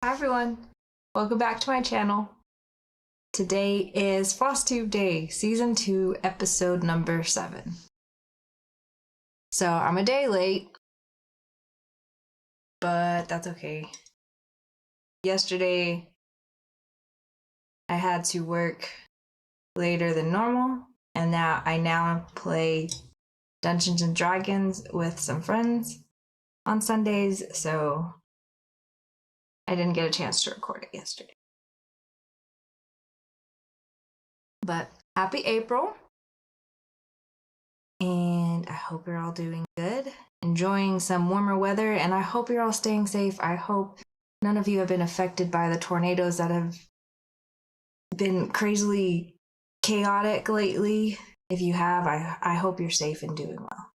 Hi everyone, welcome back to my channel. Today is FlossTube Day, Season 2, Episode number 7. So I'm a day late, but that's okay. Yesterday, I had to work later than normal, and now I play Dungeons and Dragons with some friends on Sundays, so I didn't get a chance to record it yesterday. But happy April, and I hope you're all doing good, enjoying some warmer weather, and I hope you're all staying safe. I hope none of you have been affected by the tornadoes that have been crazily chaotic lately. If you have, I hope you're safe and doing well.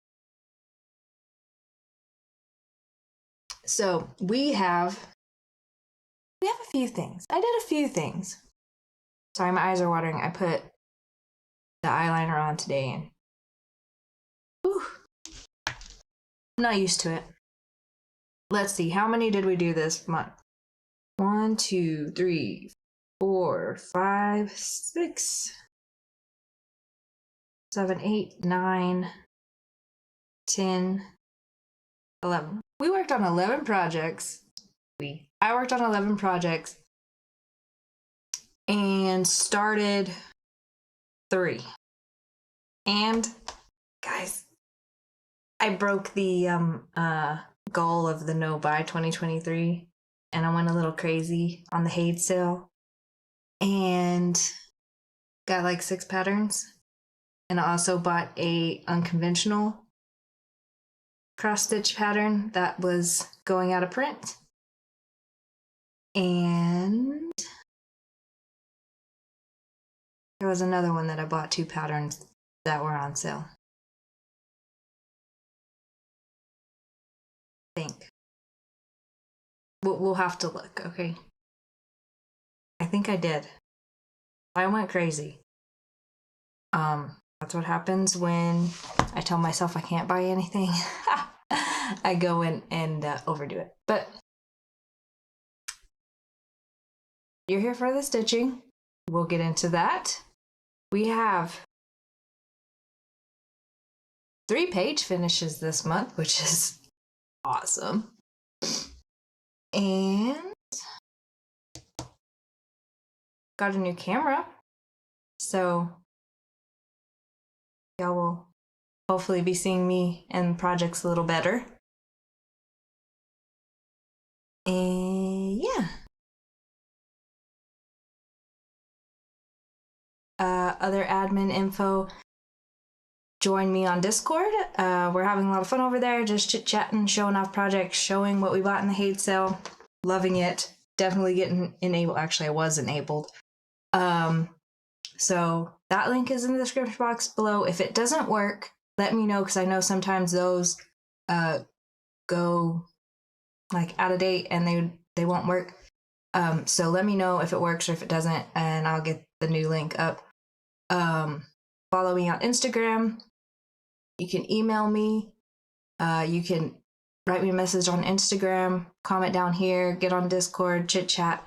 So we have a few things. I did a few things. Sorry, my eyes are watering. I put the eyeliner on today and whew, I'm not used to it. Let's see, how many did we do this month? 1, 2, 3, 4, 5, 6, 7, 8, 9, 10, 11. We worked on 11 projects. I worked on 11 projects and started 3. And guys, I broke the goal of the no buy 2023, and I went a little crazy on the Hade sale and got like 6 patterns. And I also bought a unconventional cross stitch pattern that was going out of print. And there was another one that I bought 2 patterns that were on sale. I think. We'll have to look, okay? I think I did. I went crazy. That's what happens when I tell myself I can't buy anything. I go in and overdo it. But you're here for the stitching. We'll get into that. We have 3 page finishes this month, which is awesome. And got a new camera, so y'all will hopefully be seeing me and projects a little better. And yeah. Other admin info, join me on Discord. We're having a lot of fun over there, just chit-chatting, showing off projects, showing what we bought in the Hade sale. Loving it. Definitely getting enabled. Actually, I was enabled. So that link is in the description box below. If it doesn't work, let me know, because I know sometimes those go like out of date and they won't work. So let me know if it works or if it doesn't, and I'll get the new link up. Follow me on Instagram. You can email me. You can write me a message on Instagram, comment down here, get on Discord, chit chat,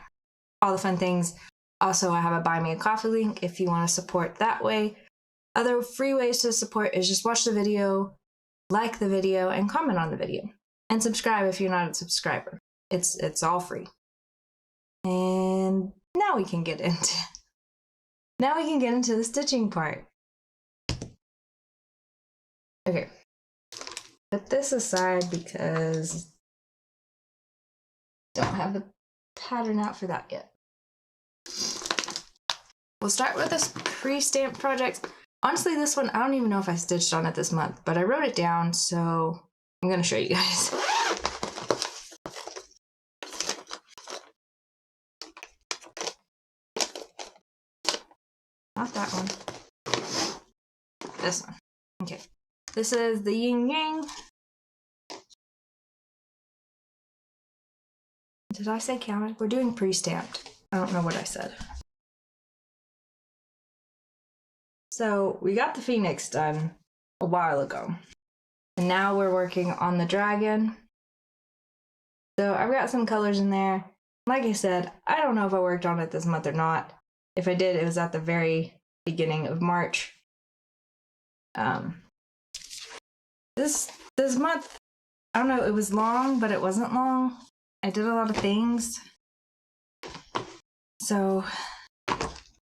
all the fun things. Also, I have a buy me a coffee link if you want to support that way. Other free ways to support is just watch the video, like the video, and comment on the video, and subscribe if you're not a subscriber. It's all free. And now we can get into the stitching part. Okay, put this aside because I don't have the pattern out for that yet. We'll start with this pre-stamped project. Honestly, this one, I don't even know if I stitched on it this month, but I wrote it down, so I'm gonna show you guys. Not that one. This one. Okay. This is the yin yang. Did I say counted? We're doing pre-stamped. I don't know what I said. So we got the phoenix done a while ago, and now we're working on the dragon. So I've got some colors in there. like I said, I don't know if I worked on it this month or not. If I did, it was at the very beginning of March. This month, I don't know, it was long, but it wasn't long. I did a lot of things. So,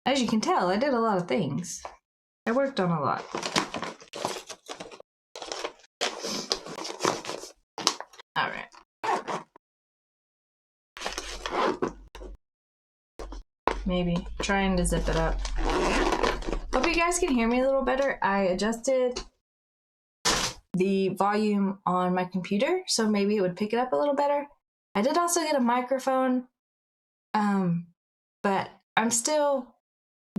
as you can tell, I did a lot of things. I worked on a lot. All right. Maybe trying to zip it up. Hope you guys can hear me a little better. I adjusted the volume on my computer, so maybe it would pick it up a little better. I did also get a microphone, but I'm still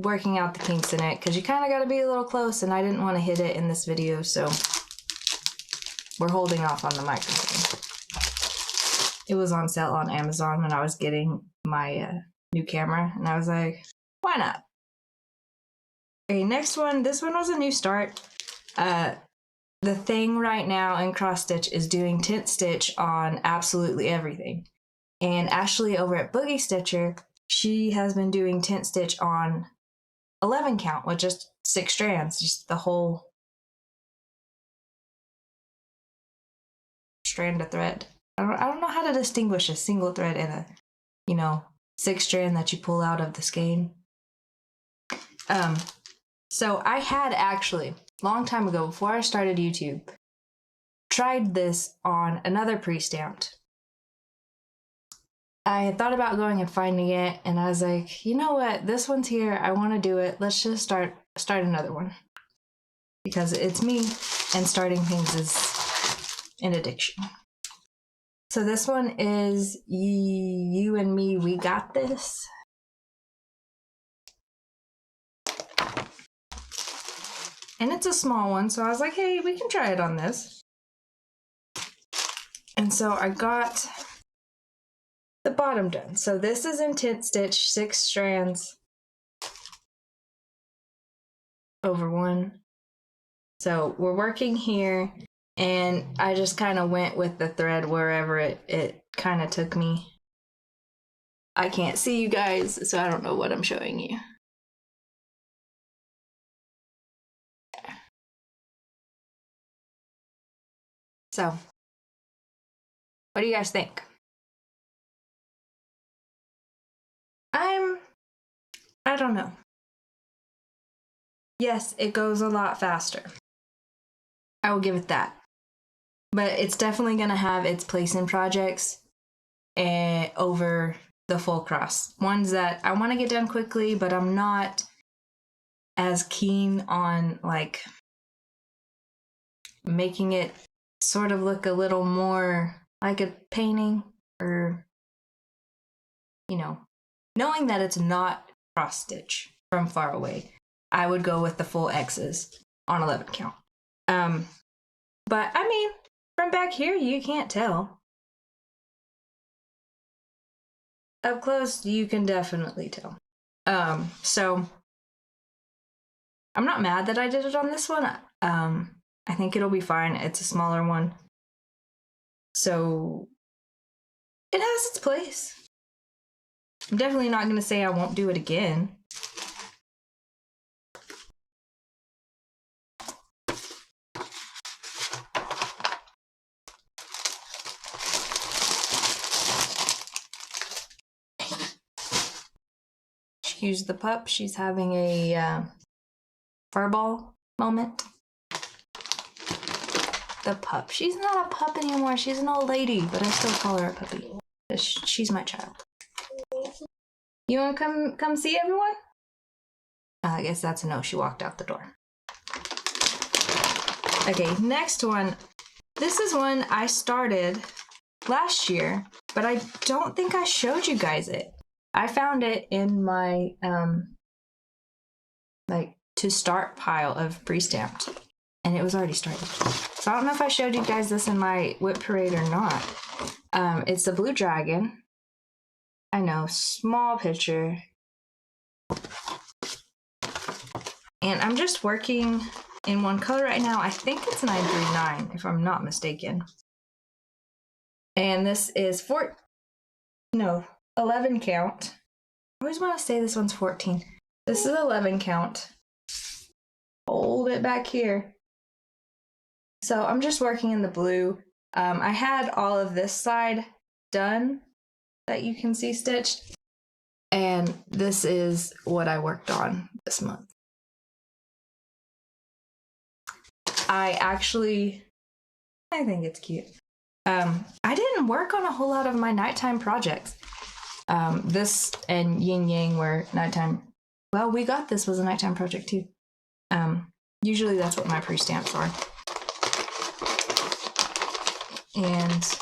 working out the kinks in it because you kind of got to be a little close, and I didn't want to hit it in this video, so we're holding off on the microphone. It was on sale on Amazon when I was getting my new camera, and I was like, why not? Okay, next one. This one was a new start. The thing right now in cross stitch is doing tint stitch on absolutely everything. And Ashley over at Boogie Stitcher, she has been doing tint stitch on 11 count with just 6 strands, just the whole strand of thread. I don't know how to distinguish a single thread and a, 6 strand that you pull out of the skein. So I had actually, long time ago, before I started YouTube, tried this on another pre-stamped. I had thought about going and finding it, and I was like, you know what, this one's here, I want to do it, let's just start another one. Because it's me, and starting things is an addiction. So this one is You and Me, We Got This. And it's a small one, so I was like, hey, we can try it on this. And so I got the bottom done. So this is in tint stitch, 6 strands over 1. So we're working here, and I just kind of went with the thread wherever it kind of took me. I can't see you guys, so I don't know what I'm showing you. So, what do you guys think? I don't know. Yes, it goes a lot faster. I will give it that. But it's definitely going to have its place in projects over the full cross. Ones that I want to get done quickly, but I'm not as keen on like making it sort of look a little more like a painting, or knowing that it's not cross stitch from far away. I would go with the full X's on 11 count. But I mean, from back here you can't tell. Up close you can definitely tell. So I'm not mad that I did it on this one. I think it'll be fine. It's a smaller one. So it has its place. I'm definitely not going to say I won't do it again. Excuse the pup. She's having a furball moment. The pup. She's not a pup anymore. She's an old lady, but I still call her a puppy. She's my child. You want to come see everyone? I guess that's a no. She walked out the door. Okay, next one. This is one I started last year, but I don't think I showed you guys it. I found it in my like to start pile of pre-stamped, and it was already started. So I don't know if I showed you guys this in my whip parade or not. It's the Blue Dragon. I know, small picture. And I'm just working in one color right now. I think it's 939, if I'm not mistaken. And this is 11 count. I always want to say this one's 14. This is 11 count. Hold it back here. So I'm just working in the blue. I had all of this side done that you can see stitched. And this is what I worked on this month. I think it's cute. I didn't work on a whole lot of my nighttime projects. This and Yin Yang were nighttime. Well, We Got This was a nighttime project too. Usually that's what my pre-stamps are. And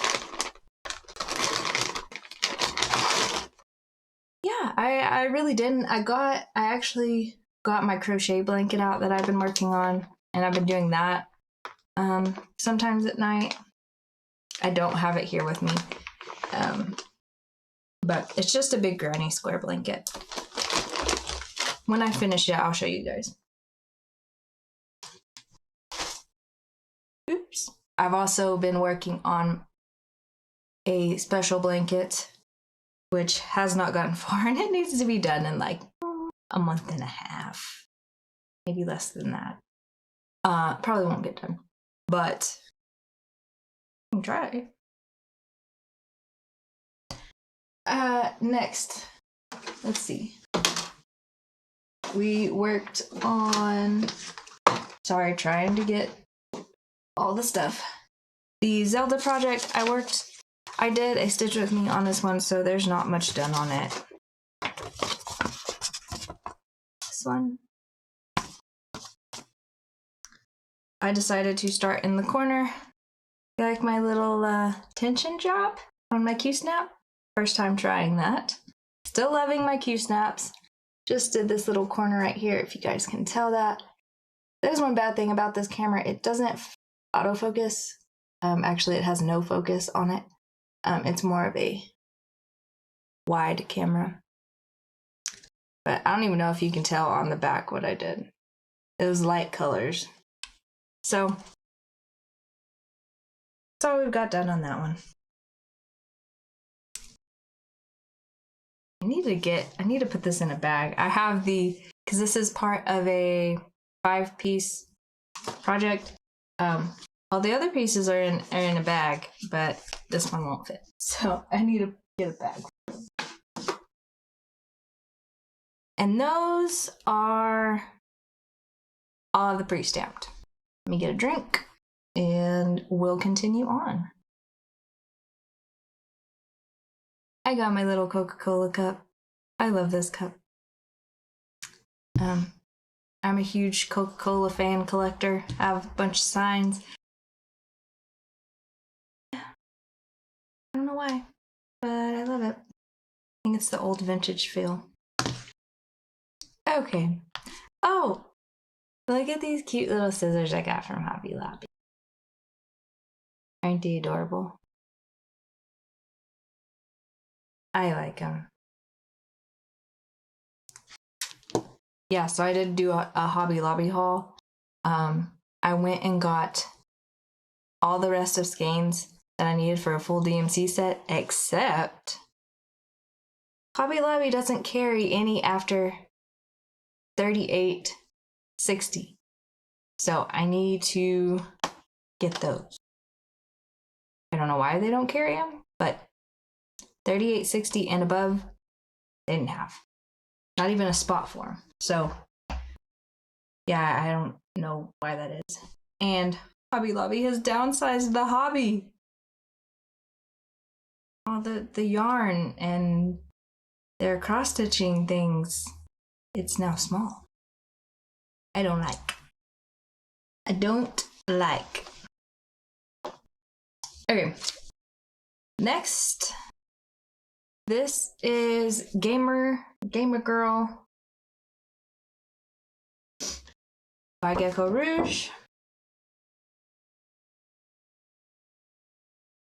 yeah, I really didn't. I actually got my crochet blanket out that I've been working on, and I've been doing that sometimes at night. I don't have it here with me, but it's just a big granny square blanket. When I finish it, I'll show you guys. Oops. I've also been working on a special blanket, which has not gotten far, and it needs to be done in like a month and a half, maybe less than that. Probably won't get done, but I can try. Next, let's see. We worked on, trying to get all the stuff. The Zelda project, I did a Stitch With Me on this one, so there's not much done on it. This one, I decided to start in the corner. You like my little tension job on my Q-snap? First time trying that. Still loving my Q-snaps. Just did this little corner right here, if you guys can tell that. There's one bad thing about this camera. It doesn't autofocus. Actually, it has no focus on it. It's more of a wide camera. But I don't even know if you can tell on the back what I did. It was light colors. So that's all we've got done on that one. I need to put this in a bag. I have because this is part of a 5-piece project. All the other pieces are in a bag, but this one won't fit. So I need to get a bag. And those are all of the pre-stamped. Let me get a drink and we'll continue on. I got my little Coca-Cola cup. I love this cup. I'm a huge Coca-Cola fan collector. I have a bunch of signs. I don't know why, but I love it. I think it's the old vintage feel. Okay. Oh, look at these cute little scissors I got from Hobby Lobby. Aren't they adorable? I like them. Yeah, so I did do a Hobby Lobby haul. I went and got all the rest of skeins that I needed for a full DMC set, except Hobby Lobby doesn't carry any after 38.60. So I need to get those. I don't know why they don't carry them, but 38.60 and above, they didn't have. Not even a spot for them. So, yeah, I don't know why that is. And Hobby Lobby has downsized the hobby. All the yarn and their cross-stitching things, it's now small. I don't like. Okay. Next. This is Gamer Girl by Gecko Rouge.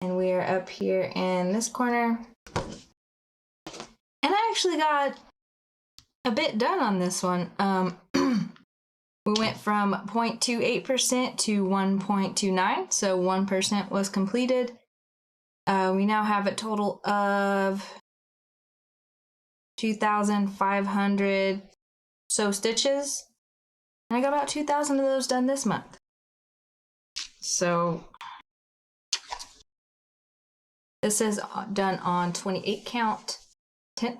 And we are up here in this corner. And I actually got a bit done on this one. We went from 0.28% to 1.29, so 1% was completed. We now have a total of 2,500 so stitches. And I got about 2,000 of those done this month. So this is done on 28 count, 10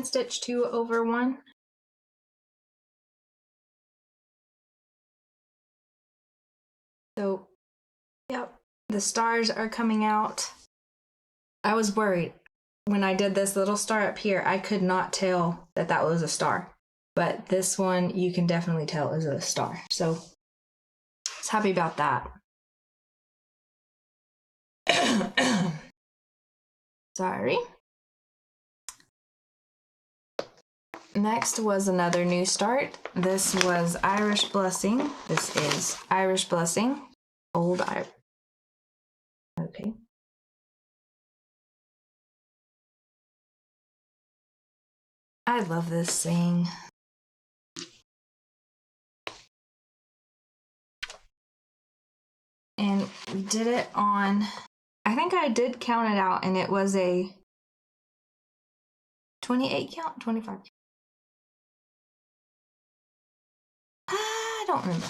stitch 2/1. So, yep, the stars are coming out. I was worried when I did this little star up here. I could not tell that that was a star, but this one you can definitely tell is a star. So, I was happy about that. Sorry. Next was another new start. This was Irish Blessing. This is Irish Blessing. Old Irish. Okay. I love this thing. And we did it on, I think I did count it out, and it was a 28 count, 25 count. I don't remember.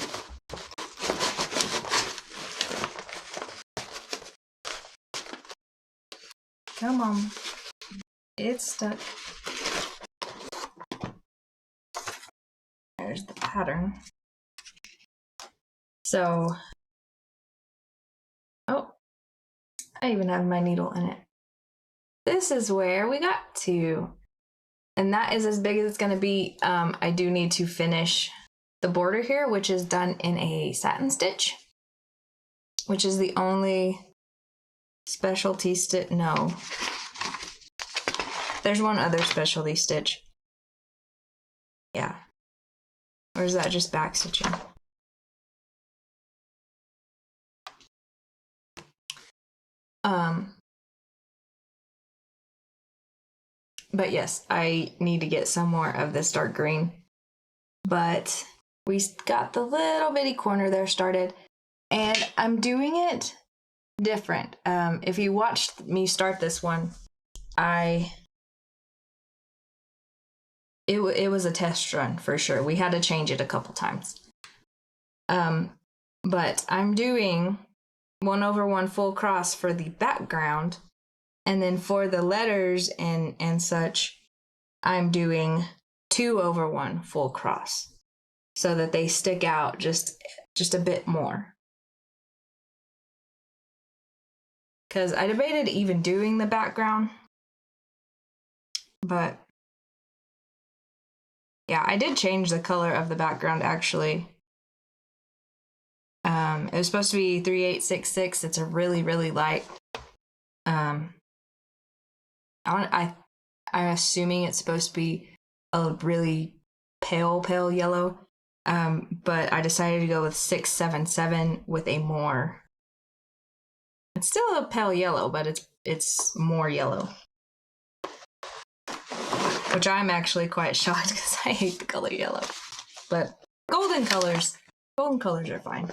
Come on. It's stuck. There's the pattern. So, oh, I even have my needle in it. This is where we got to. And that is as big as it's going to be. I do need to finish the border here, which is done in a satin stitch, which is the only specialty stitch. No, there's one other specialty stitch. Yeah. Or is that just back stitching? But yes, I need to get some more of this dark green. But we got the little bitty corner there started, and I'm doing it different. If you watched me start this one, it was a test run for sure. We had to change it a couple times. But I'm doing 1/1 full cross for the background, and then for the letters and such, I'm doing 2/1 full cross so that they stick out just a bit more. Because I debated even doing the background, but yeah, I did change the color of the background actually. It was supposed to be 3866. It's a really, really light. I'm assuming it's supposed to be a really pale yellow. But I decided to go with 677 with a more. It's still a pale yellow, but it's more yellow. Which I'm actually quite shocked because I hate the color yellow. But golden colors are fine.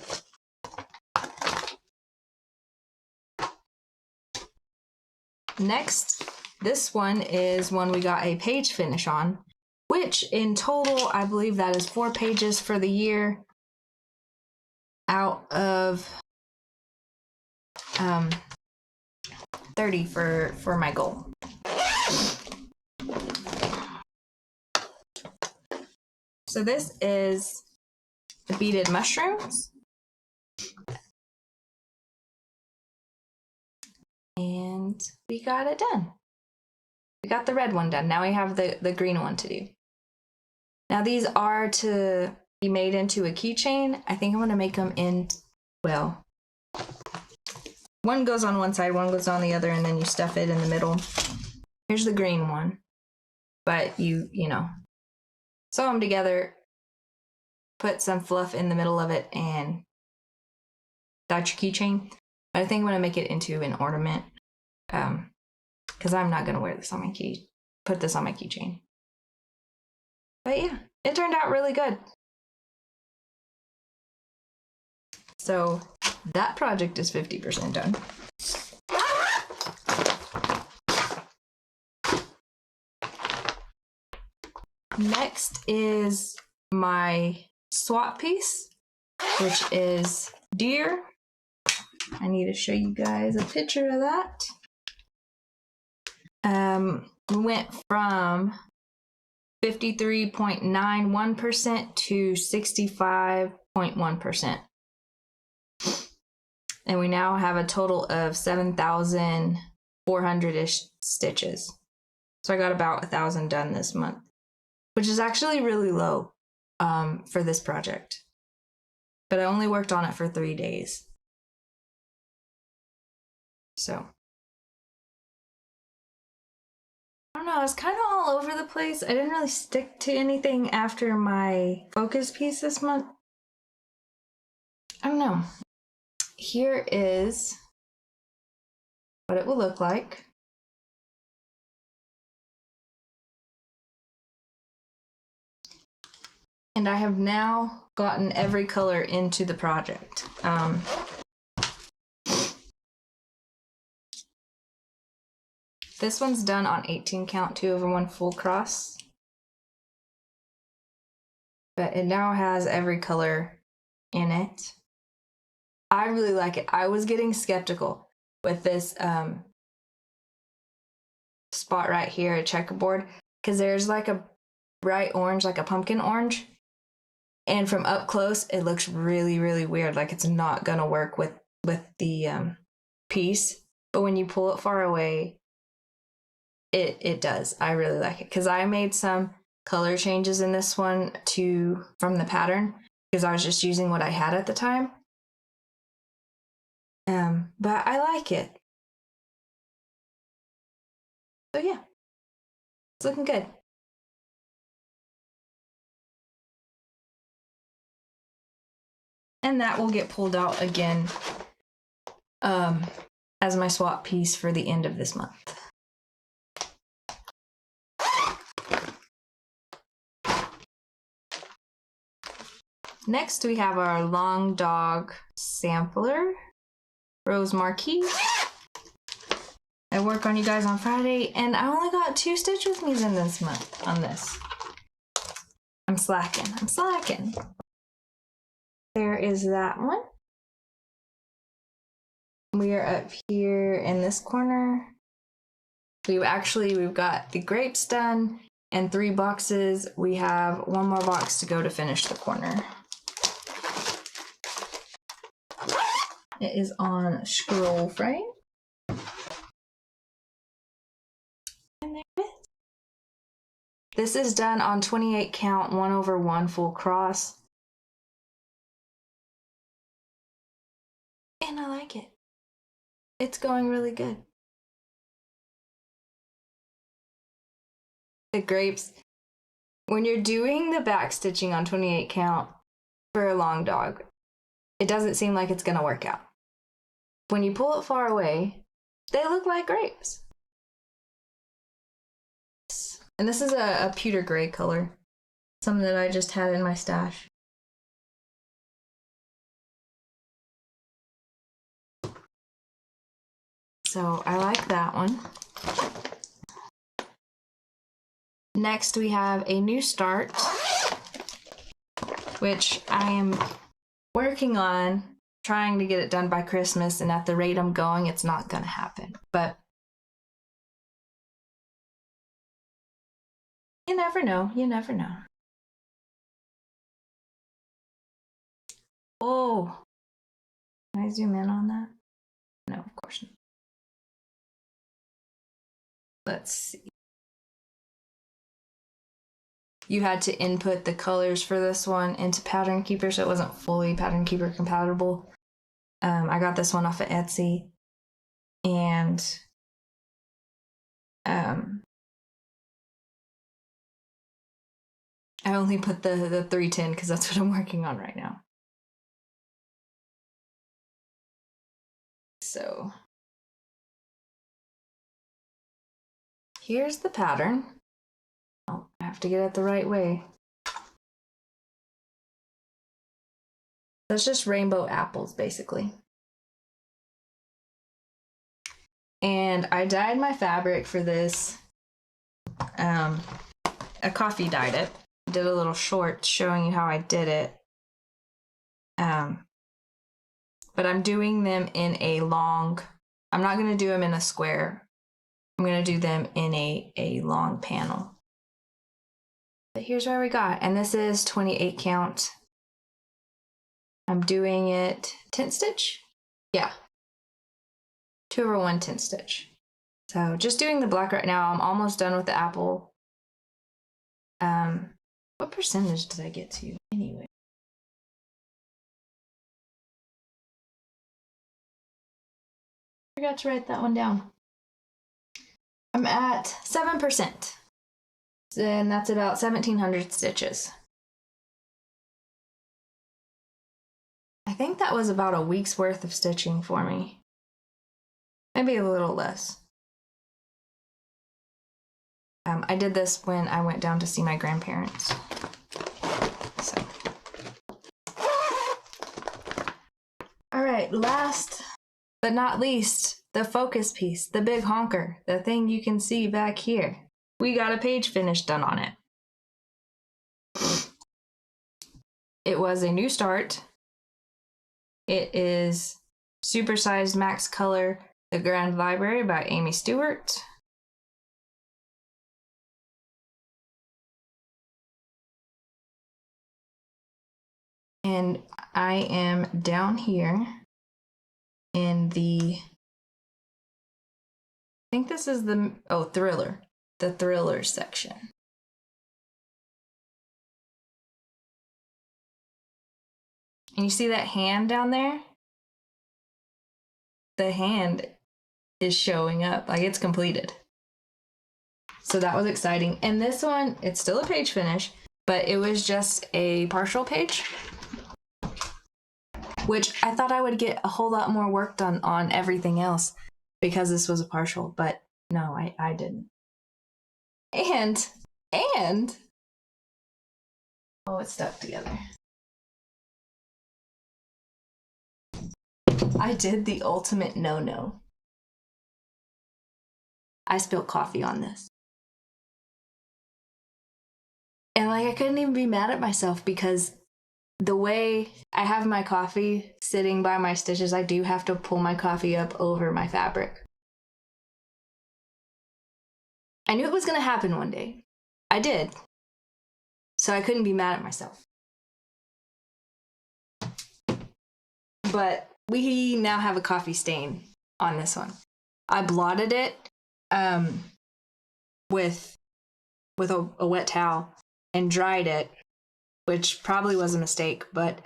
Next, this one is one we got a page finish on, which in total, I believe that is 4 pages for the year out of 30 for my goal. So this is the beaded mushrooms. And we got it done. We got the red one done. Now we have the green one to do. Now these are to be made into a keychain. I think I'm gonna make them in, well, one goes on one side, one goes on the other, and then you stuff it in the middle. Here's the green one. But you know, sew them together, put some fluff in the middle of it, and that's your keychain. But I think I'm gonna make it into an ornament, because I'm not gonna wear this on my put this on my keychain. But yeah, it turned out really good. So that project is 50% done. Next is my swap piece, which is deer. I need to show you guys a picture of that. We went from 53.91% to 65.1%. And we now have a total of 7,400-ish stitches. So I got about 1,000 done this month, which is actually really low for this project. But I only worked on it for 3 days. So I don't know, I was kind of all over the place. I didn't really stick to anything after my focus piece this month. I don't know. Here is what it will look like. And I have now gotten every color into the project. This one's done on 18 count 2/1 full cross. But it now has every color in it. I really like it. I was getting skeptical with this spot right here, a checkerboard, because there's like a bright orange, like a pumpkin orange. And from up close, it looks really, really weird. Like it's not gonna work with the piece. But when you pull it far away, it does. I really like it because I made some color changes in this one from the pattern because I was just using what I had at the time. But I like it. So yeah, it's looking good. And that will get pulled out again as my swap piece for the end of this month. Next, we have our long dog sampler, Rose Marquis. I work on you guys on Friday, and I only got 2 stitch with me's in this month on this. I'm slacking. There is that one. We are up here in this corner. We've got the grapes done and 3 boxes. We have 1 more box to go to finish the corner. It is on scroll frame. And there it is. This is done on 28 count 1/1 full cross. And I like it. It's going really good. The grapes, when you're doing the back stitching on 28 count for a long dog, it doesn't seem like it's gonna work out. When you pull it far away, they look like grapes. And this is a pewter gray color, something that I just had in my stash. So I like that one. Next, we have a new start, which I am working on trying to get it done by Christmas, and at the rate I'm going, it's not gonna happen. But you never know, you never know. Oh, can I zoom in on that? No, of course not. Let's see. You had to input the colors for this one into Pattern Keeper, so it wasn't fully Pattern Keeper compatible. I got this one off of Etsy, and I only put the 310 because that's what I'm working on right now. So here's the pattern. Oh, I have to get it the right way. That's just rainbow apples, basically. And I dyed my fabric for this coffee dyed it. Did a little short showing you how I did it. But I'm doing them in a long, I'm not going to do them in a square. I'm going to do them in a long panel. But here's where we got, and this is 28 count. I'm doing it 10 stitch. Yeah. 2/1 10 stitch. So just doing the black right now. I'm almost done with the apple. What percentage did I get to anyway? I forgot to write that one down. I'm at 7%. And that's about 1,700 stitches. I think that was about a week's worth of stitching for me. Maybe a little less. I did this when I went down to see my grandparents. So. All right, last but not least, the focus piece, the big honker, the thing you can see back here. We got a page finish done on it. It was a new start. It is Supersized Max Color, The Grand Library by Amy Stewart. And I am down here in the, I think this is the, thriller, the thriller section. And you see that hand down there? The hand is showing up, like it's completed. So that was exciting. And this one, it's still a page finish, but it was just a partial page, which I thought I would get a whole lot more work done on everything else because this was a partial, but no, I didn't. And, oh, it's stuck together. I did the ultimate no-no. I spilled coffee on this. And like, I couldn't even be mad at myself because the way I have my coffee sitting by my stitches, I do have to pull my coffee up over my fabric. I knew it was gonna happen one day. I did. So I couldn't be mad at myself. But we now have a coffee stain on this one. I blotted it with a wet towel and dried it, which probably was a mistake, but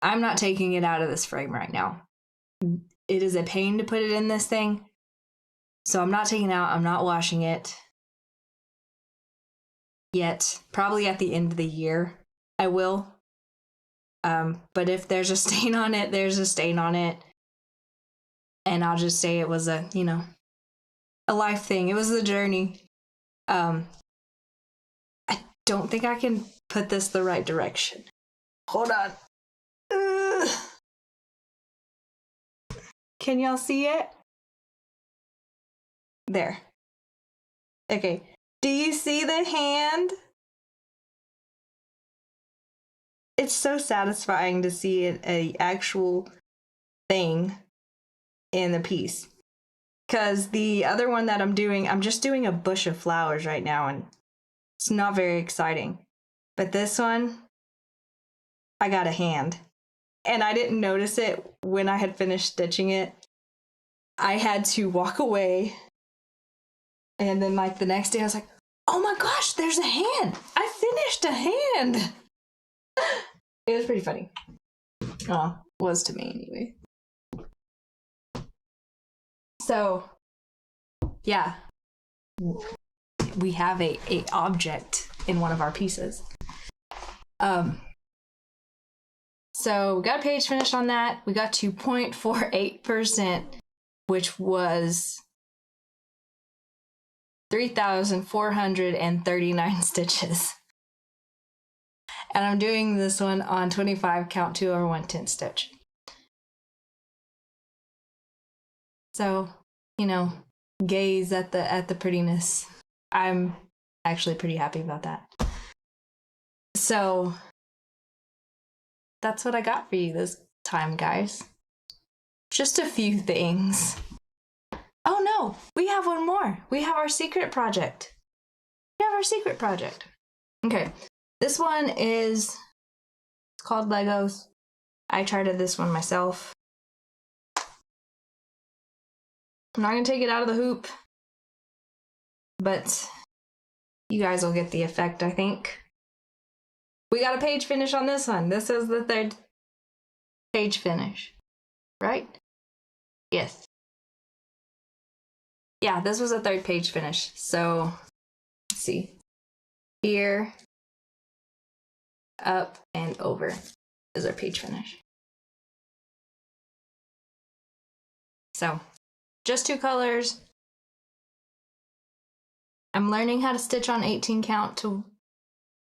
I'm not taking it out of this frame right now. It is a pain to put it in this thing, so I'm not taking it out. I'm not washing it yet. Probably at the end of the year I will. But if there's a stain on it, there's a stain on it. And I'll just say it was a, a life thing. It was the journey. I don't think I can put this the right direction. Hold on. Can y'all see it? There. Okay. Do you see the hand? It's so satisfying to see an actual thing in the piece. Because the other one that I'm just doing a bush of flowers right now, and it's not very exciting. But this one, I got a hand. And I didn't notice it when I had finished stitching it. I had to walk away. And then like the next day I was like, oh my gosh, there's a hand. I finished a hand. It was pretty funny. Oh, was to me anyway. So, yeah, we have a object in one of our pieces. So we got a page finish on that. We got to 0.48%, which was 3,439 stitches. And I'm doing this one on 25 count 2/1 10 stitch. So, gaze at the prettiness. I'm actually pretty happy about that. So that's what I got for you this time, guys. Just a few things. Oh no, we have one more. We have our secret project. Okay, this one is called Legos. I tried this one myself. I'm not gonna take it out of the hoop, but you guys will get the effect, I think. We got a page finish on this one. This is the third page finish, right? Yes. Yeah, this was a third page finish. So, let's see. Here, up, and over is our page finish. So, just 2 colors. I'm learning how to stitch on 18 count to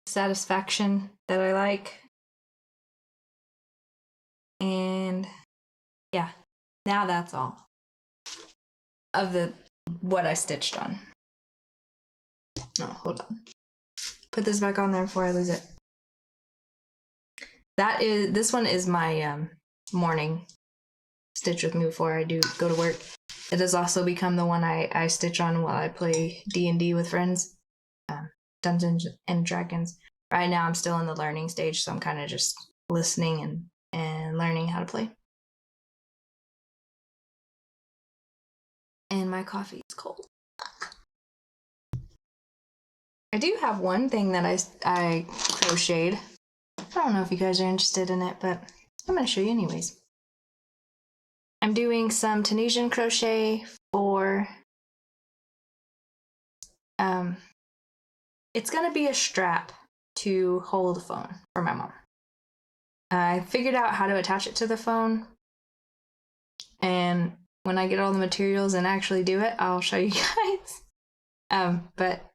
satisfaction that I like. And yeah, now that's all of what I stitched on. Oh, hold on. Put this back on there before I lose it. This one is my morning stitch with me before I do go to work. It has also become the one I stitch on while I play D&D with friends, Dungeons and Dragons. Right now I'm still in the learning stage, so I'm kind of just listening and learning how to play. And my coffee is cold. I do have one thing that I crocheted. I don't know if you guys are interested in it, but I'm going to show you anyways. I'm doing some Tunisian crochet for, it's going to be a strap to hold the phone for my mom. I figured out how to attach it to the phone, and when I get all the materials and actually do it, I'll show you guys. But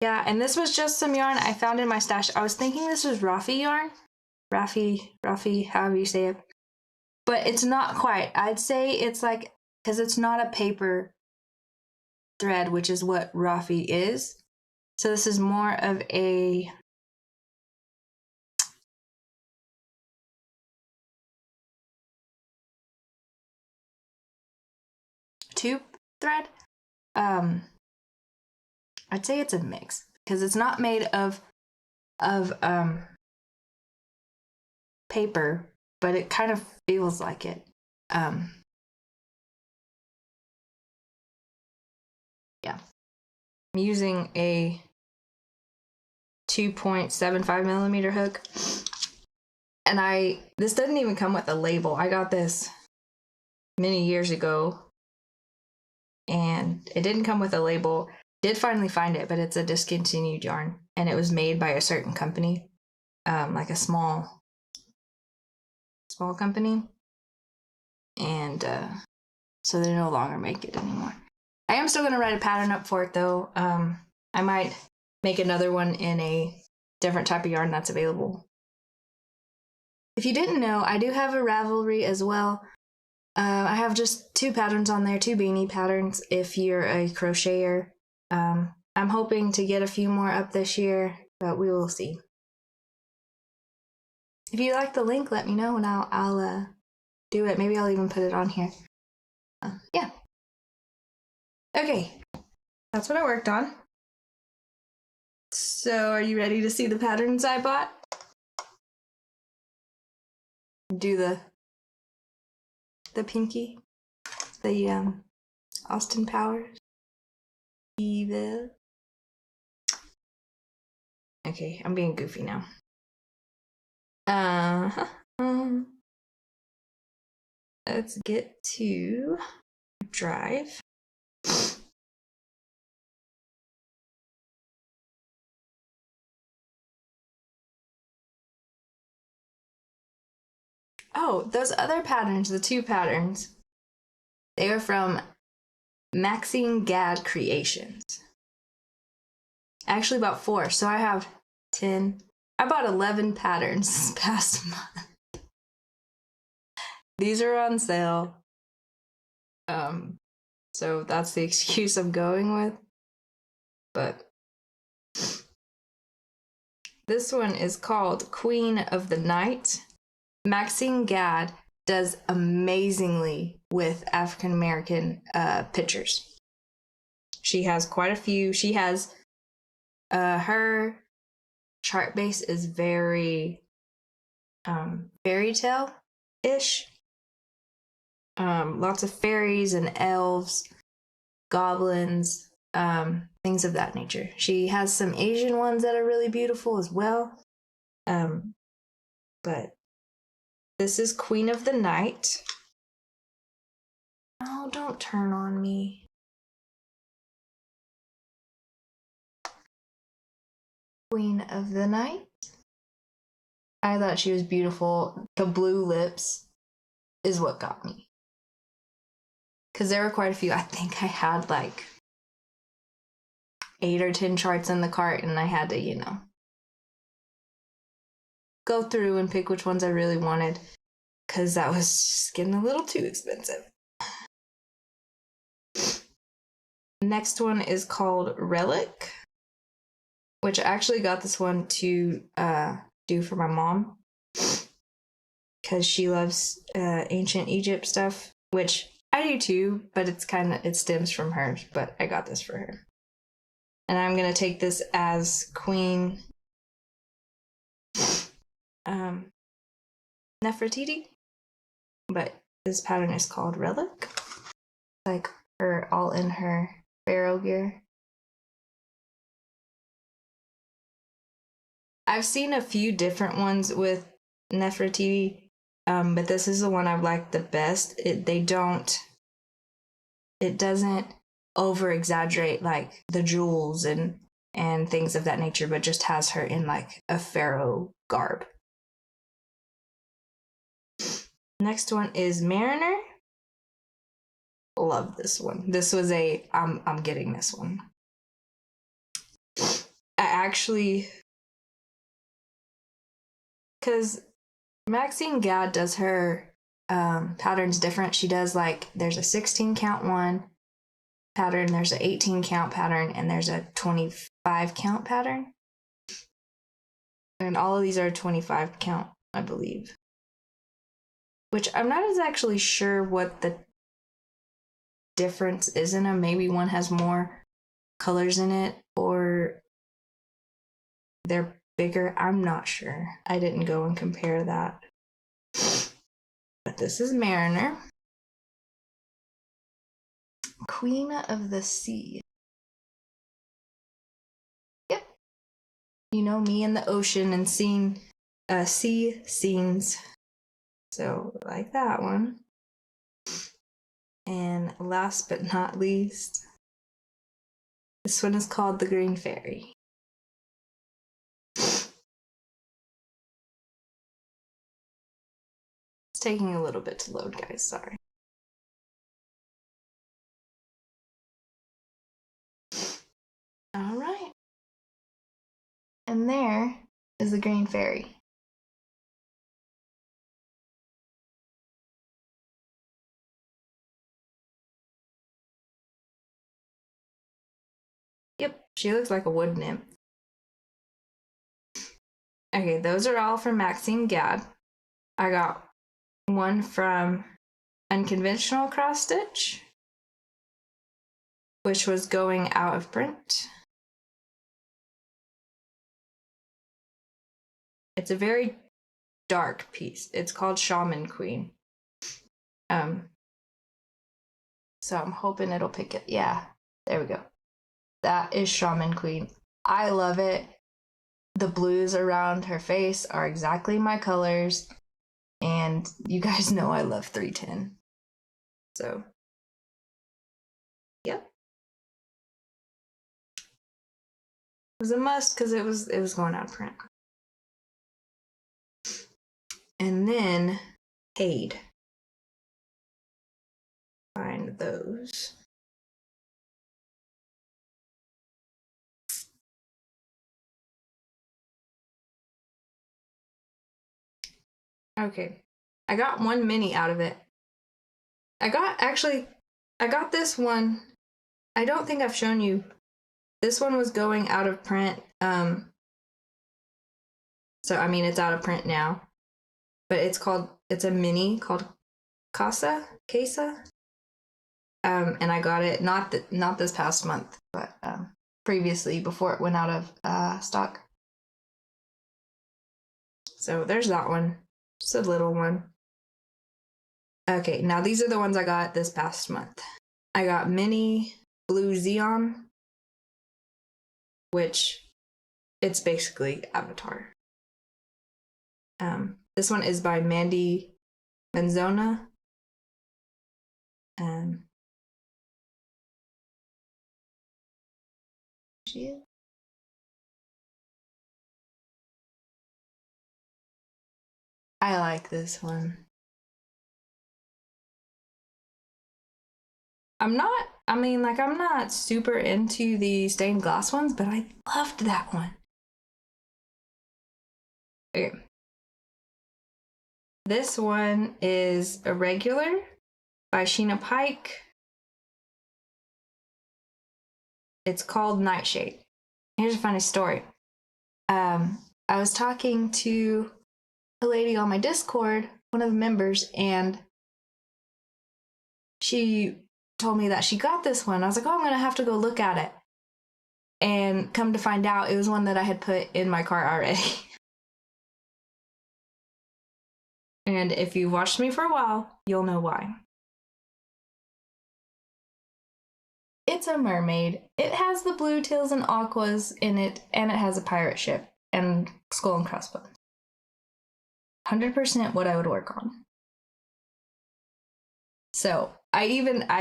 yeah, and this was just some yarn I found in my stash. I was thinking this was Raffy yarn. Raffy, however you say it. But it's not quite. I'd say it's like, because it's not a paper thread, which is what Raffy is. So this is more of a tube thread. I'd say it's a mix because it's not made of paper, but it kind of feels like it. Yeah, I'm using a 2.75 millimeter hook, and this doesn't even come with a label. I got this many years ago, and it didn't come with a label. Did finally find it, but it's a discontinued yarn, and it was made by a certain company, like a small company, and so they no longer make it anymore. I am still going to write a pattern up for it though. I might make another one in a different type of yarn that's available. If you didn't know, I do have a Ravelry as well. I have just 2 patterns on there, 2 beanie patterns if you're a crocheter. I'm hoping to get a few more up this year, but we will see. If you like the link, let me know and I'll do it. Maybe I'll even put it on here. Yeah. Okay, that's what I worked on. So are you ready to see the patterns I bought? Do the pinky, the Austin Powers. Evil. Okay, I'm being goofy now. Let's get to Drive. Oh, those other patterns, the 2 patterns, they are from Maxine Gadd Creations. Actually about 4, so I have 10. I bought 11 patterns this past month. These are on sale. So that's the excuse I'm going with. But This one is called Queen of the Night. Maxine Gadd does amazingly with African American pictures. She has quite a few. She has her chart base is very fairy tale-ish. Lots of fairies and elves, goblins, things of that nature. She has some Asian ones that are really beautiful as well. But this is Queen of the Night. Oh, don't turn on me. Queen of the Night. I thought she was beautiful. The blue lips is what got me. Because there were quite a few. I think I had like 8 or 10 charts in the cart, and I had to, you know, go through and pick which ones I really wanted, because that was just getting a little too expensive. Next one is called Relic, which I actually got this one to do for my mom, because she loves ancient Egypt stuff, which I do too, but it stems from her, but I got this for her. And I'm gonna take this as Queen Nefertiti, but this pattern is called Relic. Like her all in her pharaoh gear. I've seen a few different ones with Nefertiti, but this is the one I've liked the best. It doesn't over exaggerate like the jewels and things of that nature, but just has her in like a pharaoh garb. Next one is Mariner. Love this one. This was I'm getting this one. I actually, because Maxine Gadd does her patterns different. She does like, there's a 16 count one pattern, there's an 18 count pattern, and there's a 25 count pattern. And all of these are 25 count, I believe. Which I'm not as actually sure what the difference is in them. Maybe one has more colors in it, or they're bigger. I'm not sure. I didn't go and compare that. But this is Mariner. Queen of the Sea. Yep. You know, me in the ocean and seeing sea scenes. So, like that one. And last but not least, this one is called the Green Fairy. It's taking a little bit to load, guys, sorry. All right. And there is the Green Fairy. Yep, she looks like a wood nymph. Okay, those are all from Maxine Gadd. I got one from Unconventional Cross Stitch, which was going out of print. It's a very dark piece. It's called Shaman Queen. So I'm hoping it'll pick it. Yeah, there we go. That is Shaman Queen. I love it. The blues around her face are exactly my colors. And you guys know I love 310. So, yep. It was a must because it was going out of print. And then Paid. Find those. Okay, I got one mini out of it. I got this one. I don't think I've shown you. This one was going out of print So, I mean, it's out of print now. But it's a mini called Casa. And I got it not this past month, but previously before it went out of stock. So there's that one. Just a little one. Okay, now these are the ones I got this past month. I got mini blue Xeon, which it's basically Avatar. This one is by Mandy Menzona. She is. I like this one. I'm not super into the stained glass ones, but I loved that one. Okay. This one is a regular by Sheena Pike. It's called Nightshade. Here's a funny story. I was talking to a lady on my Discord, one of the members, and she told me that she got this one. I was like, oh, I'm gonna have to go look at it. And come to find out, it was one that I had put in my cart already. And if you've watched me for a while, you'll know why. It's a mermaid. It has the blue tails and aquas in it, and it has a pirate ship and skull and crossbones. 100% what I would work on. So I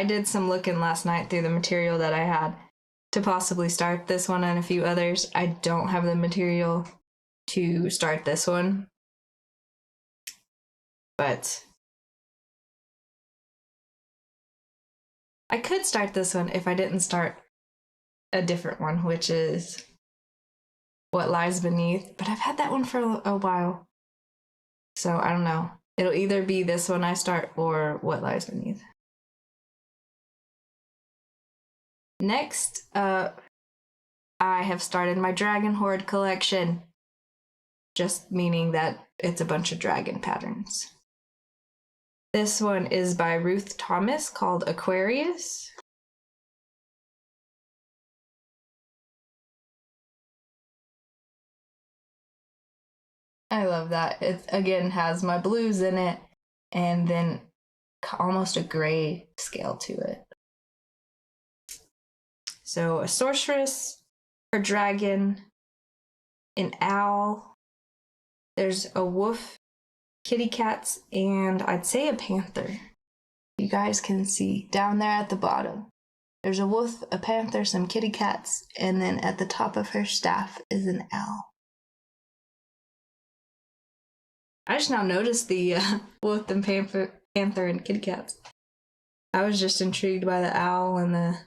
did some looking last night through the material that I had to possibly start this one and a few others. I don't have the material to start this one, but I could start this one if I didn't start a different one, which is What Lies Beneath, but I've had that one for a while. So I don't know. It'll either be this one I start or What Lies Beneath. Next up, I have started my Dragon Horde collection. Just meaning that it's a bunch of dragon patterns. This one is by Ruth Thomas called Aquarius. I love that. It again has my blues in it and then almost a gray scale to it. So a sorceress, a dragon, an owl, there's a wolf, kitty cats, and I'd say a panther. You guys can see down there at the bottom. There's a wolf, a panther, some kitty cats, and then at the top of her staff is an owl. I just now noticed the wolf and panther and kitty cats. I was just intrigued by the owl and the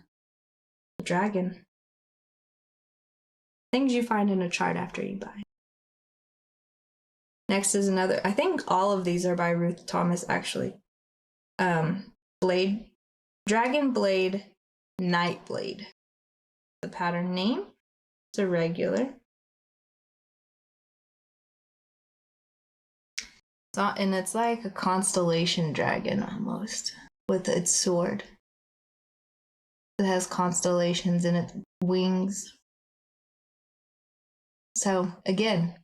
dragon. Things you find in a chart after you buy. Next is another, I think all of these are by Ruth Thomas actually. Blade, Dragon Blade, Night Blade. The pattern name, it's a regular. And it's like a constellation dragon almost, with its sword. It has constellations in its wings. So again,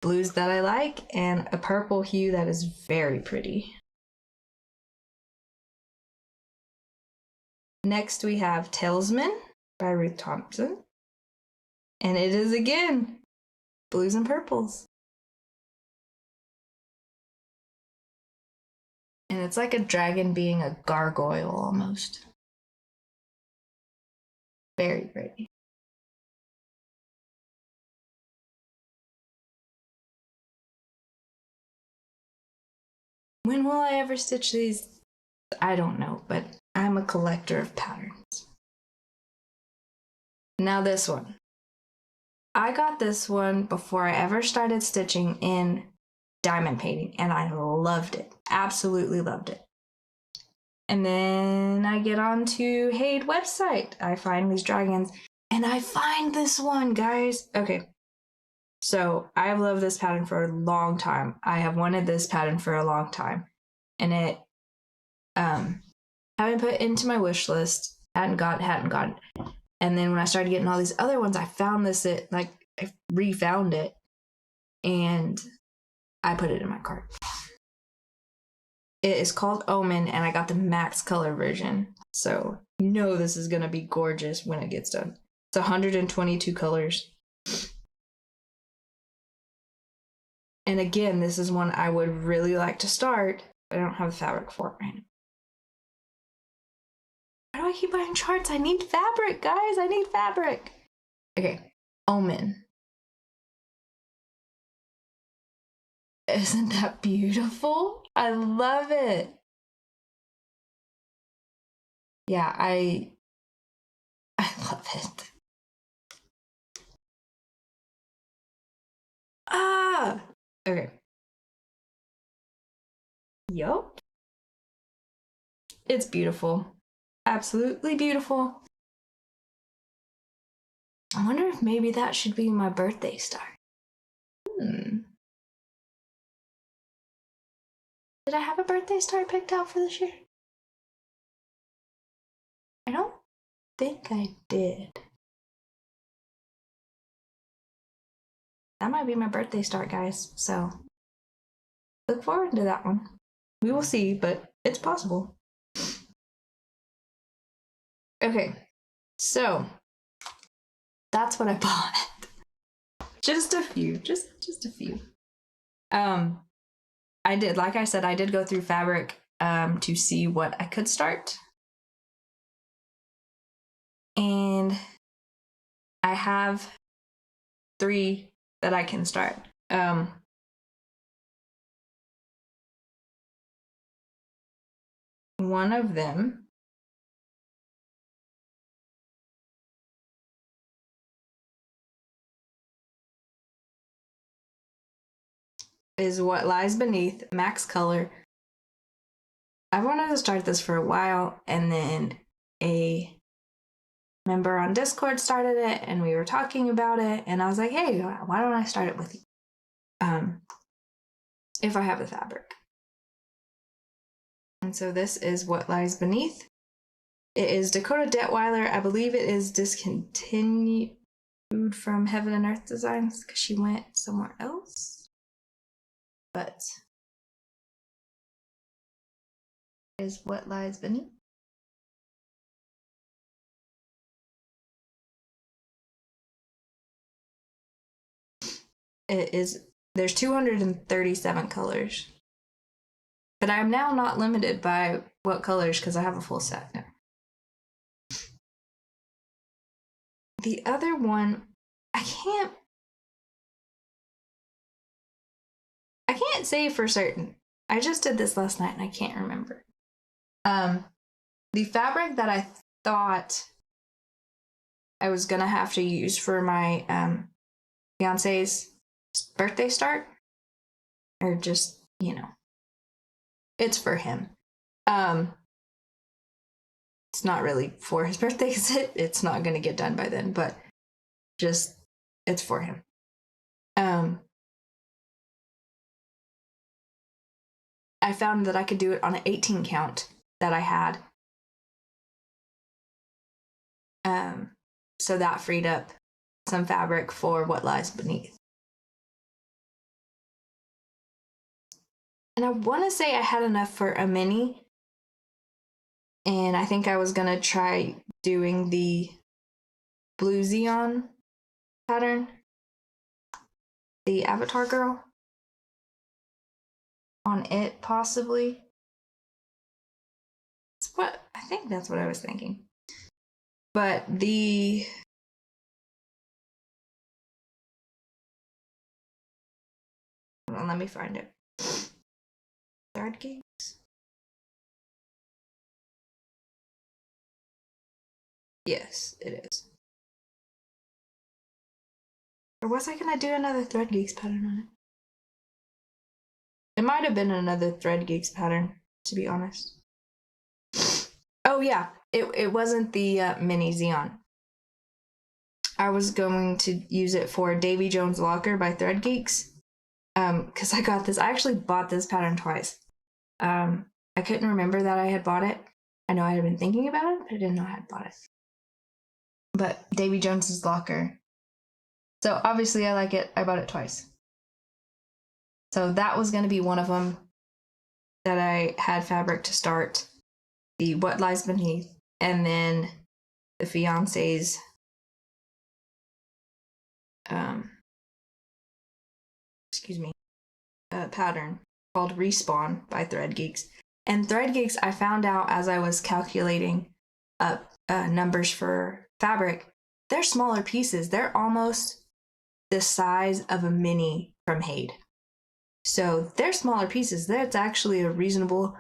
blues that I like and a purple hue that is very pretty. Next we have Talisman by Ruth Thompson. And it is again, blues and purples. And it's like a dragon being a gargoyle almost. Very pretty. When will I ever stitch these? I don't know, but I'm a collector of patterns. Now this one. I got this one before I ever started stitching in diamond painting, and I loved it. Absolutely loved it. And then I get onto Haid website. I find these dragons, and I find this one, guys. Okay. So I've loved this pattern for a long time. I have wanted this pattern for a long time, and it haven't put into my wish list. Hadn't got. And then when I started getting all these other ones, I found this. I refound it, and I put it in my cart. It is called Omen, and I got the max color version. So you know this is gonna be gorgeous when it gets done. It's 122 colors. And again, this is one I would really like to start, but I don't have the fabric for it right now. Why do I keep buying charts? I need fabric, guys. I need fabric. Okay, Omen. Isn't that beautiful? I love it. Yeah, I love it. Ah! Okay. Yup. It's beautiful. Absolutely beautiful. I wonder if maybe that should be my birthday star. Did I have a birthday star picked out for this year? I don't think I did. That might be my birthday star, guys. So look forward to that one. We will see, but it's possible. Okay, so that's what I bought. Just a few, just a few. I did, like I said, I did go through fabric to see what I could start. And I have 3 that I can start. One of them is What Lies Beneath, Max Color. I wanted to start this for a while, and then a member on Discord started it, and we were talking about it, and I was like, hey, why don't I start it with you? If I have the fabric. And so this is What Lies Beneath. It is Dakota Detweiler. I believe it is discontinued from Heaven and Earth Designs because she went somewhere else. But is What Lies Beneath. It is, there's 237 colors. But I'm now not limited by what colors because I have a full set now. The other one, I can't say for certain. I just did this last night and I can't remember. The fabric that I thought I was gonna have to use for my fiance's birthday start, or just, you know, it's for him. It's not really for his birthday because it's not gonna get done by then, but just it's for him. I found that I could do it on an 18 count that I had. So that freed up some fabric for What Lies Beneath. And I want to say I had enough for a mini. And I think I was going to try doing the blue Xeon pattern. The Avatar Girl. On it, possibly. I think that's what I was thinking. But the... Hold on, let me find it. Thread gigs? Yes, it is. Or was I gonna do another thread gigs pattern on it? It might have been another thread gigs pattern, to be honest. Oh yeah, it wasn't the mini Xeon. I was going to use it for Davy Jones Locker by Thread Geeks. Because I got this. I actually bought this pattern twice. I couldn't remember that I had bought it. I know I had been thinking about it, but I didn't know I had bought it. But Davy Jones's Locker. So obviously I like it. I bought it twice. So that was going to be one of them that I had fabric to start. The What Lies Beneath, and then the Fiancé's pattern called Respawn by Thread Geeks. And Thread Geeks, I found out as I was calculating up numbers for fabric, they're smaller pieces. They're almost the size of a mini from Haid. So they're smaller pieces. That's actually a reasonable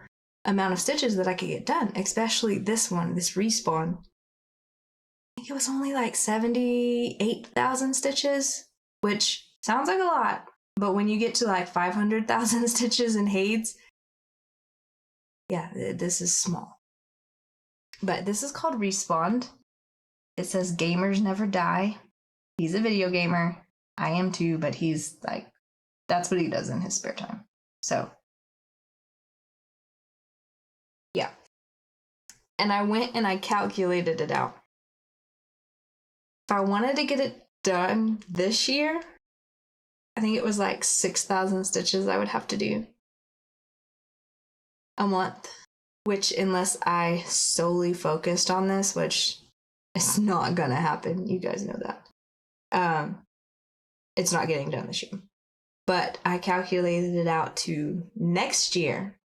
amount of stitches that I could get done, especially this one, this Respawn. I think it was only like 78,000 stitches, which sounds like a lot, but when you get to like 500,000 stitches in Haid's, yeah, this is small. But this is called Respawn. It says gamers never die. He's a video gamer. I am too, but he's like, that's what he does in his spare time. So, yeah. And I went and I calculated it out. If I wanted to get it done this year, I think it was like 6,000 stitches I would have to do a month, which unless I solely focused on this, which is not gonna happen, you guys know that. It's not getting done this year. But I calculated it out to next year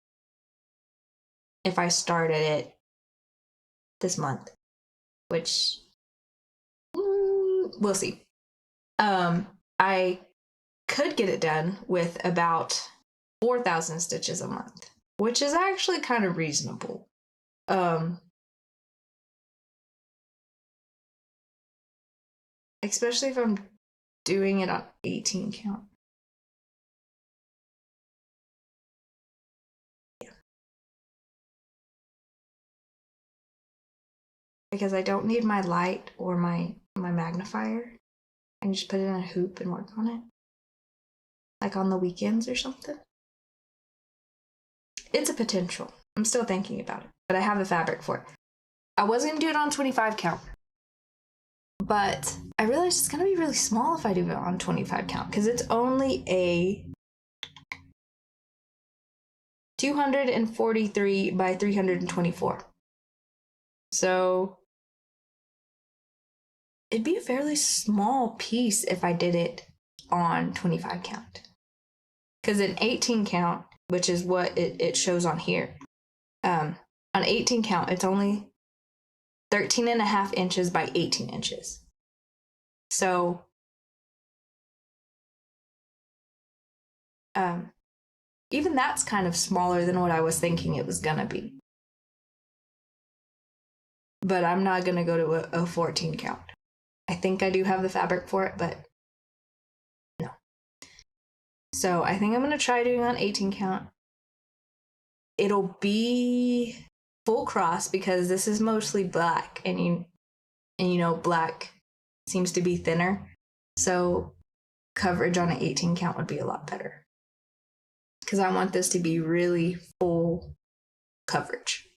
if I started it this month, which we'll see. I could get it done with about 4,000 stitches a month, which is actually kind of reasonable. Especially if I'm doing it on 18 count. Yeah. Because I don't need my light or my magnifier. I can just put it in a hoop and work on it. Like on the weekends or something. It's a potential. I'm still thinking about it, but I have the fabric for it. I was going to do it on 25 count, but I realized it's going to be really small if I do it on 25 count because it's only a 243 by 324. So it'd be a fairly small piece if I did it on 25 count. Because an 18 count, which is what it shows on here, on 18 count, it's only 13.5 inches by 18 inches. So, even that's kind of smaller than what I was thinking it was gonna be. But I'm not gonna go to a 14 count. I think I do have the fabric for it, but no. So I think I'm gonna try doing on 18 count. It'll be full cross because this is mostly black, and you know black seems to be thinner, so coverage on an 18 count would be a lot better because I want this to be really full coverage.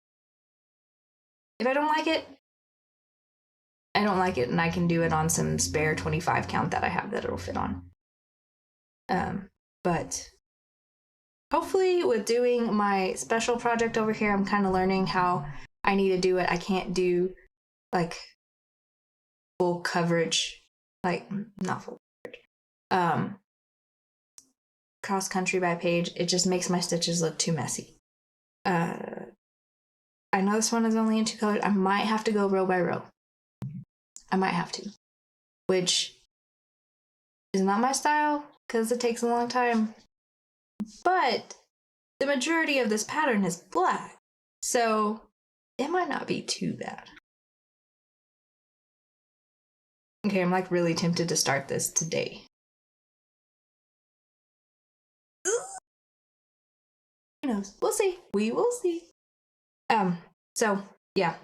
If I don't like it, I don't like it, and I can do it on some spare 25 count that I have that it'll fit on. But hopefully with doing my special project over here, I'm kind of learning how I need to do it. I can't do like full coverage, like not full coverage. Cross country by page, it just makes my stitches look too messy. I know this one is only in 2 colors. I might have to go row by row. I might have to, which is not my style because it takes a long time. But the majority of this pattern is black, so it might not be too bad. Okay, I'm like really tempted to start this today. Who knows? We'll see. We will see. So yeah,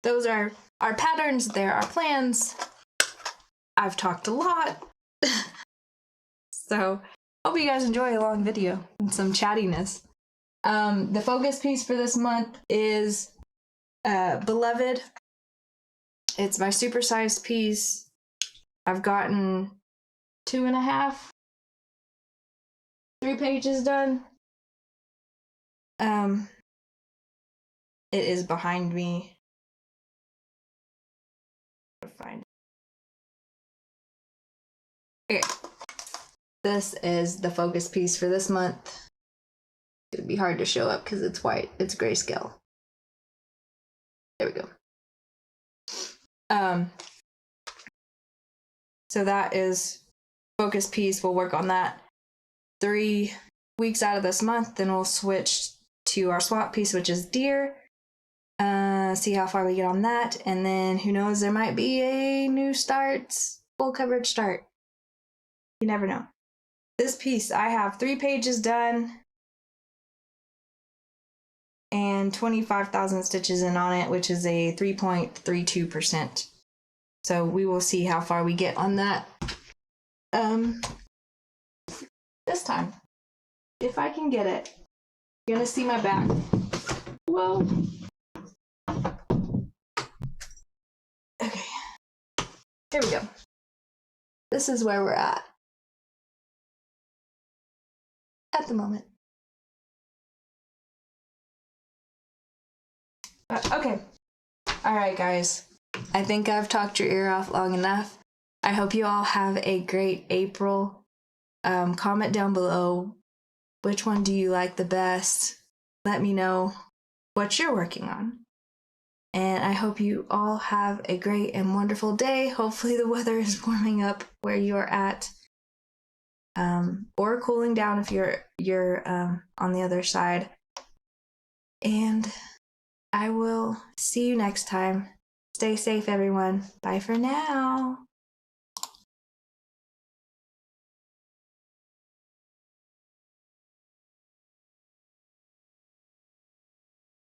those are our patterns. There are plans. I've talked a lot. So hope you guys enjoy a long video and some chattiness. The focus piece for this month is Beloved. It's my supersized piece. I've gotten 2.5, 3 pages done. It is behind me. Find it. Okay. This is the focus piece for this month. It's gonna be hard to show up because it's white. It's grayscale. There we go. So that is focus piece. We'll work on that 3 weeks out of this month. Then we'll switch to our swap piece, which is Deer. See how far we get on that. And then who knows, there might be a new full coverage start. You never know. This piece, I have 3 pages done and 25,000 stitches in on it, which is a 3.32%. So we will see how far we get on that this time. If I can get it. You're gonna see my back. Whoa. Okay. Here we go. This is where we're at the moment. Okay. All right, guys. I think I've talked your ear off long enough. I hope you all have a great April. Comment down below, which one do you like the best? Let me know what you're working on. And I hope you all have a great and wonderful day. Hopefully the weather is warming up where you're at. Or cooling down if you're on the other side. And I will see you next time. Stay safe, everyone. Bye for now.